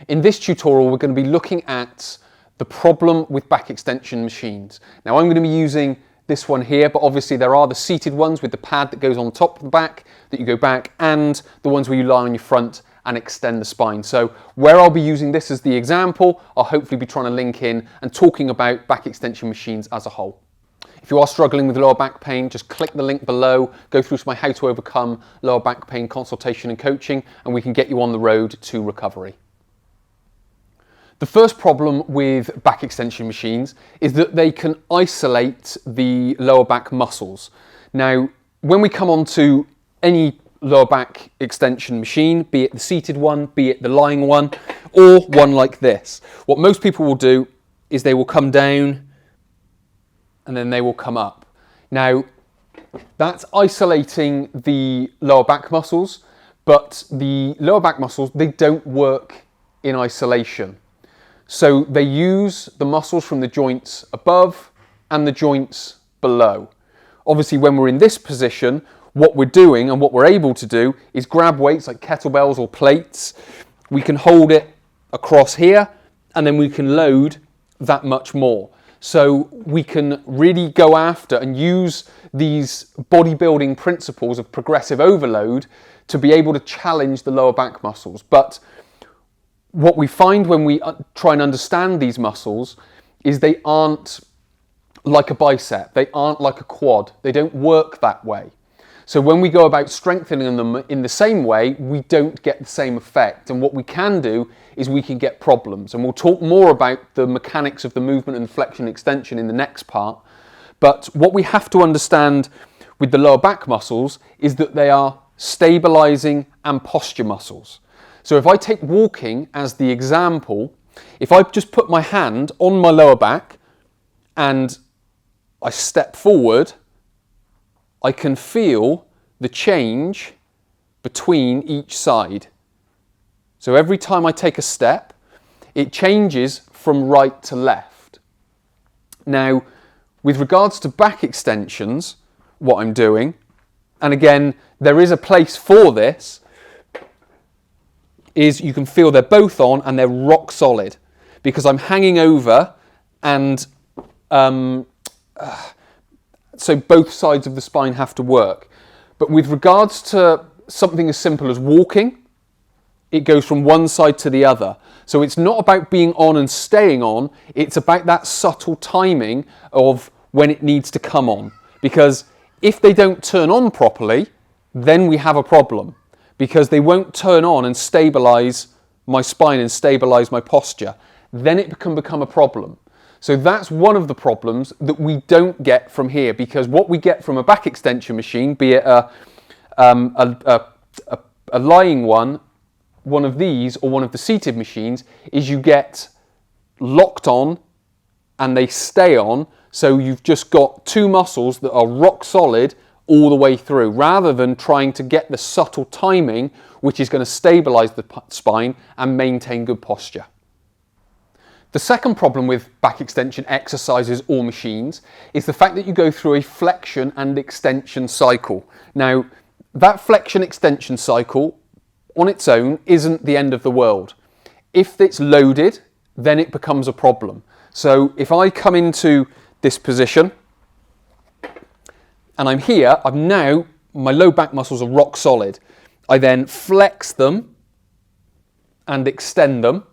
In this tutorial, we're going to be looking at the problem with back extension machines. Now I'm going to be using this one here, but obviously there are the seated ones with the pad that goes on top of the back that you go back, and the ones where you lie on your front and extend the spine. So where I'll be using this as the example, I'll hopefully be trying to link in and talking about back extension machines as a whole. If you are struggling with lower back pain, just click the link below, go through to my How to Overcome Lower Back Pain consultation and coaching, and we can get you on the road to recovery. The first problem with back extension machines is that they can isolate the lower back muscles. Now, when we come on to any lower back extension machine, be it the seated one, be it the lying one, or one like this, what most people will do is they will come down and then they will come up. Now, that's isolating the lower back muscles, but the lower back muscles, they don't work in isolation. So they use the muscles from the joints above and the joints below. Obviously, when we're in this position, what we're doing and what we're able to do is grab weights like kettlebells or plates. We can hold it across here and then we can load that much more. So we can really go after and use these bodybuilding principles of progressive overload to be able to challenge the lower back muscles. But what we find when we try and understand these muscles is they aren't like a bicep, they aren't like a quad, they don't work that way. So when we go about strengthening them in the same way, we don't get the same effect. And what we can do is we can get problems. And we'll talk more about the mechanics of the movement and flexion extension in the next part. But what we have to understand with the lower back muscles is that they are stabilizing and posture muscles. So if I take walking as the example, if I just put my hand on my lower back and I step forward, I can feel the change between each side. So every time I take a step, it changes from right to left. Now, with regards to back extensions, what I'm doing, and again, there is a place for this, is you can feel they're both on and they're rock solid because I'm hanging over, and so both sides of the spine have to work. But with regards to something as simple as walking, it goes from one side to the other. So it's not about being on and staying on, it's about that subtle timing of when it needs to come on. Because if they don't turn on properly, then we have a problem. Because they won't turn on and stabilize my spine and stabilize my posture. Then it can become a problem. So that's one of the problems that we don't get from here, because what we get from a back extension machine, be it a lying one of these, or one of the seated machines, is you get locked on and they stay on. So you've just got two muscles that are rock solid all the way through, rather than trying to get the subtle timing, which is going to stabilize the spine and maintain good posture. The second problem with back extension exercises or machines is the fact that you go through a flexion and extension cycle. Now, that flexion extension cycle on its own isn't the end of the world. If it's loaded, then it becomes a problem. So if I come into this position and I'm here, my low back muscles are rock solid. I then flex them and extend them.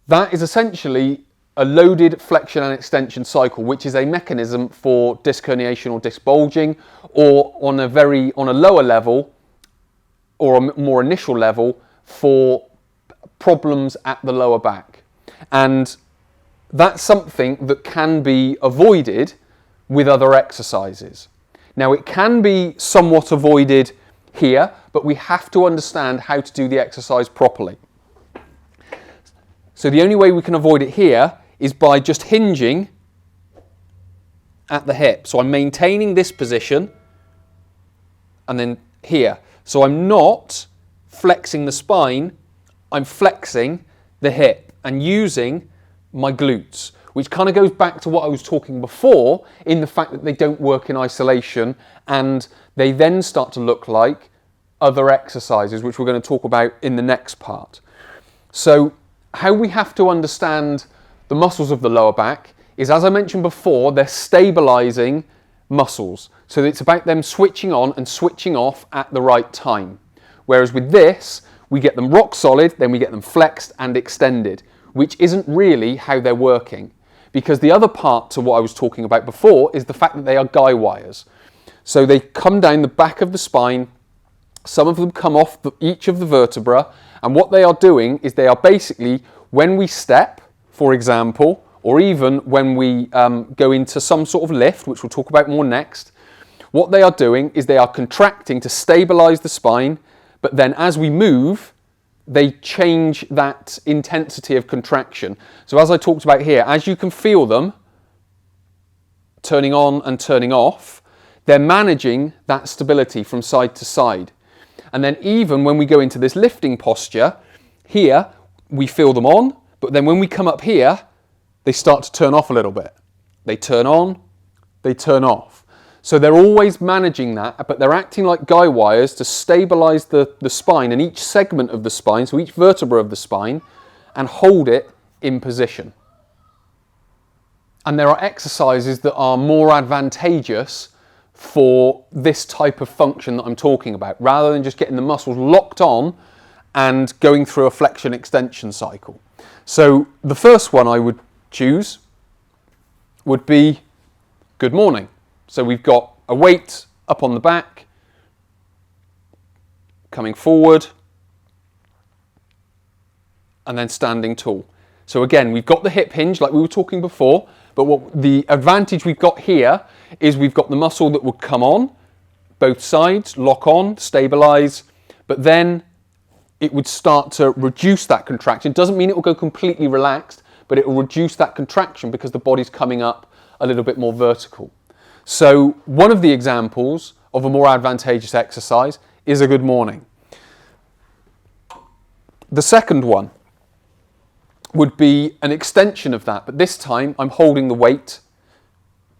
That is essentially a loaded flexion and extension cycle, which is a mechanism for disc herniation or disc bulging, or on a lower level or a more initial level for problems at the lower back. And that's something that can be avoided with other exercises. Now, it can be somewhat avoided here, but we have to understand how to do the exercise properly. So the only way we can avoid it here is by just hinging at the hip. So I'm maintaining this position and then here. So I'm not flexing the spine, I'm flexing the hip and using my glutes, which kind of goes back to what I was talking before in the fact that they don't work in isolation and they then start to look like other exercises, which we're going to talk about in the next part. So how we have to understand the muscles of the lower back is, as I mentioned before, they're stabilizing muscles. So it's about them switching on and switching off at the right time. Whereas with this, we get them rock solid, then we get them flexed and extended, which isn't really how they're working. Because the other part to what I was talking about before is the fact that they are guy wires. So they come down the back of the spine, some of them come off each of the vertebra, and what they are doing is they are basically, when we step, for example, or even when we go into some sort of lift, which we'll talk about more next, what they are doing is they are contracting to stabilize the spine, but then as we move, they change that intensity of contraction. So as I talked about here, as you can feel them turning on and turning off, they're managing that stability from side to side. And then even when we go into this lifting posture, here we feel them on, but then when we come up here, they start to turn off a little bit. They turn on, they turn off. So they're always managing that, but they're acting like guy wires to stabilize the spine and each segment of the spine, so each vertebra of the spine, and hold it in position. And there are exercises that are more advantageous for this type of function that I'm talking about, rather than just getting the muscles locked on and going through a flexion extension cycle. So the first one I would choose would be good morning. So we've got a weight up on the back, coming forward, and then standing tall. So again, we've got the hip hinge like we were talking before, but what the advantage we've got here is we've got the muscle that would come on, both sides, lock on, stabilize, but then it would start to reduce that contraction. It doesn't mean it will go completely relaxed, but it will reduce that contraction because the body's coming up a little bit more vertical. So one of the examples of a more advantageous exercise is a good morning. The second one would be an extension of that, but this time I'm holding the weight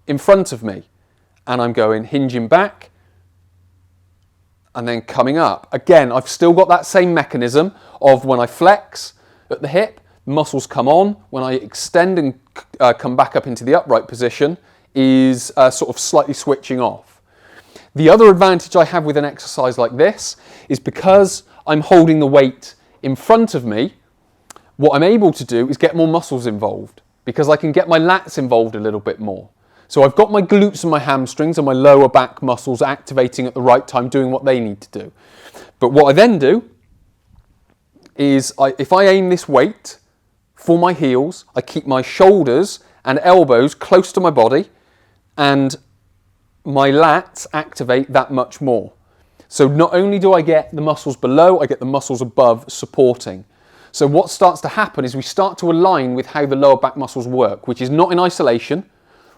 in front of me and I'm going hinging back and then coming up. Again, I've still got that same mechanism of when I flex at the hip, muscles come on. When I extend and come back up into the upright position is sort of slightly switching off. The other advantage I have with an exercise like this is because I'm holding the weight in front of me, what I'm able to do is get more muscles involved because I can get my lats involved a little bit more. So I've got my glutes and my hamstrings and my lower back muscles activating at the right time, doing what they need to do. But what I then do is if I aim this weight for my heels, I keep my shoulders and elbows close to my body and my lats activate that much more. So not only do I get the muscles below, I get the muscles above supporting. So what starts to happen is we start to align with how the lower back muscles work, which is not in isolation,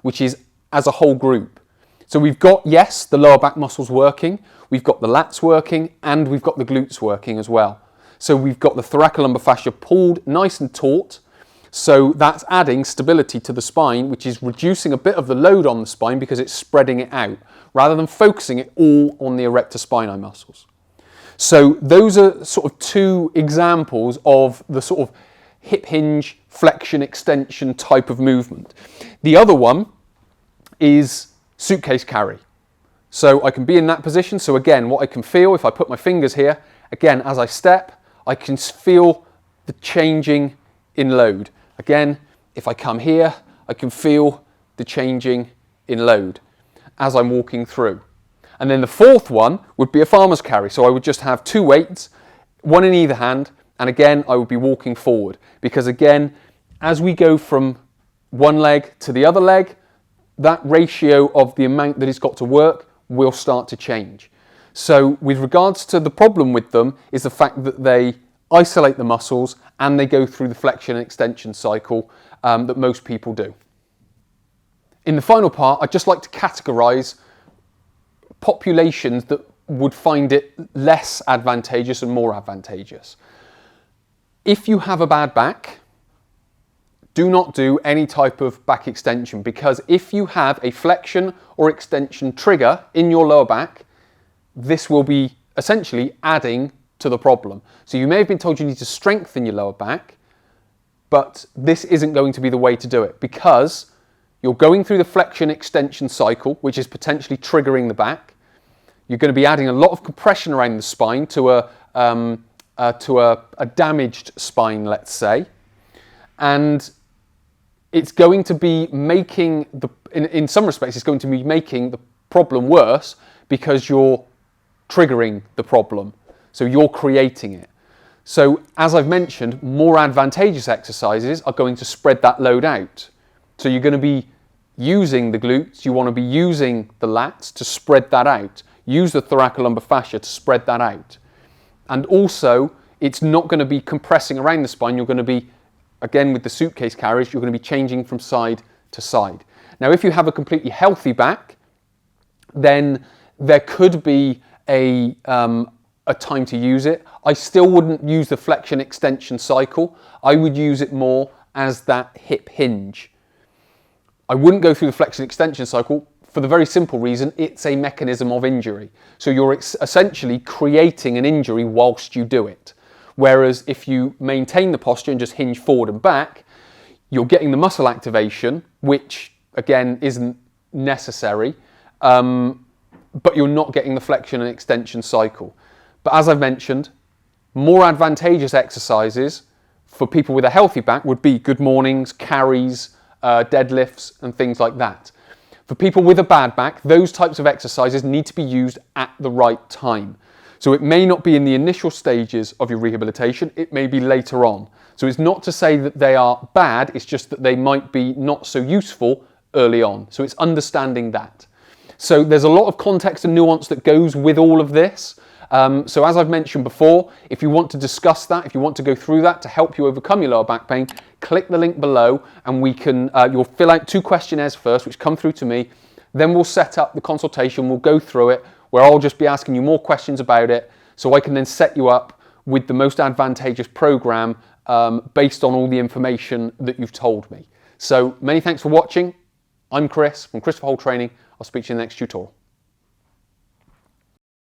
which is as a whole group. So we've got, yes, the lower back muscles working, we've got the lats working, and we've got the glutes working as well. So we've got the thoracolumbar fascia pulled nice and taut, so that's adding stability to the spine, which is reducing a bit of the load on the spine because it's spreading it out, rather than focusing it all on the erector spinae muscles. So those are sort of two examples of the sort of hip hinge, flexion, extension type of movement. The other one is suitcase carry. So I can be in that position. So again, what I can feel if I put my fingers here, again, as I step, I can feel the changing in load. Again, if I come here, I can feel the changing in load as I'm walking through. And then the fourth one would be a farmer's carry. So I would just have two weights, one in either hand, and again, I would be walking forward. Because again, as we go from one leg to the other leg, that ratio of the amount that it's got to work will start to change. So with regards to the problem with them is the fact that they isolate the muscles and they go through the flexion and extension cycle that most people do. In the final part, I'd just like to categorize populations that would find it less advantageous and more advantageous. If you have a bad back, do not do any type of back extension, because if you have a flexion or extension trigger in your lower back, this will be essentially adding to the problem. So you may have been told you need to strengthen your lower back, but this isn't going to be the way to do it, because you're going through the flexion extension cycle, which is potentially triggering the back. You're going to be adding a lot of compression around the spine to a damaged spine, let's say, and it's going to be making in some respects, it's going to be making the problem worse, because you're triggering the problem. So you're creating it. So as I've mentioned, more advantageous exercises are going to spread that load out. So you're going to be using the glutes, you want to be using the lats to spread that out. Use the thoracolumbar fascia to spread that out. And also, it's not going to be compressing around the spine. You're going to be, again with the suitcase carriage, you're going to be changing from side to side. Now, if you have a completely healthy back, then there could be a time to use it. I still wouldn't use the flexion extension cycle. I would use it more as that hip hinge. I wouldn't go through the flexion extension cycle for the very simple reason it's a mechanism of injury. So you're essentially creating an injury whilst you do it. Whereas if you maintain the posture and just hinge forward and back, you're getting the muscle activation, which again isn't necessary, but you're not getting the flexion and extension cycle. But as I've mentioned, more advantageous exercises for people with a healthy back would be good mornings, carries, deadlifts and things like that. For people with a bad back, those types of exercises need to be used at the right time. So it may not be in the initial stages of your rehabilitation, it may be later on. So it's not to say that they are bad, it's just that they might be not so useful early on. So it's understanding that. So there's a lot of context and nuance that goes with all of this. So as I've mentioned before, if you want to discuss that, if you want to go through that to help you overcome your lower back pain, click the link below and we can, you'll fill out 2 questionnaires first, which come through to me. Then we'll set up the consultation, we'll go through it, where I'll just be asking you more questions about it, so I can then set you up with the most advantageous program based on all the information that you've told me. So many thanks for watching. I'm Chris from Christopher Hall Training. I'll speak to you in the next tutorial.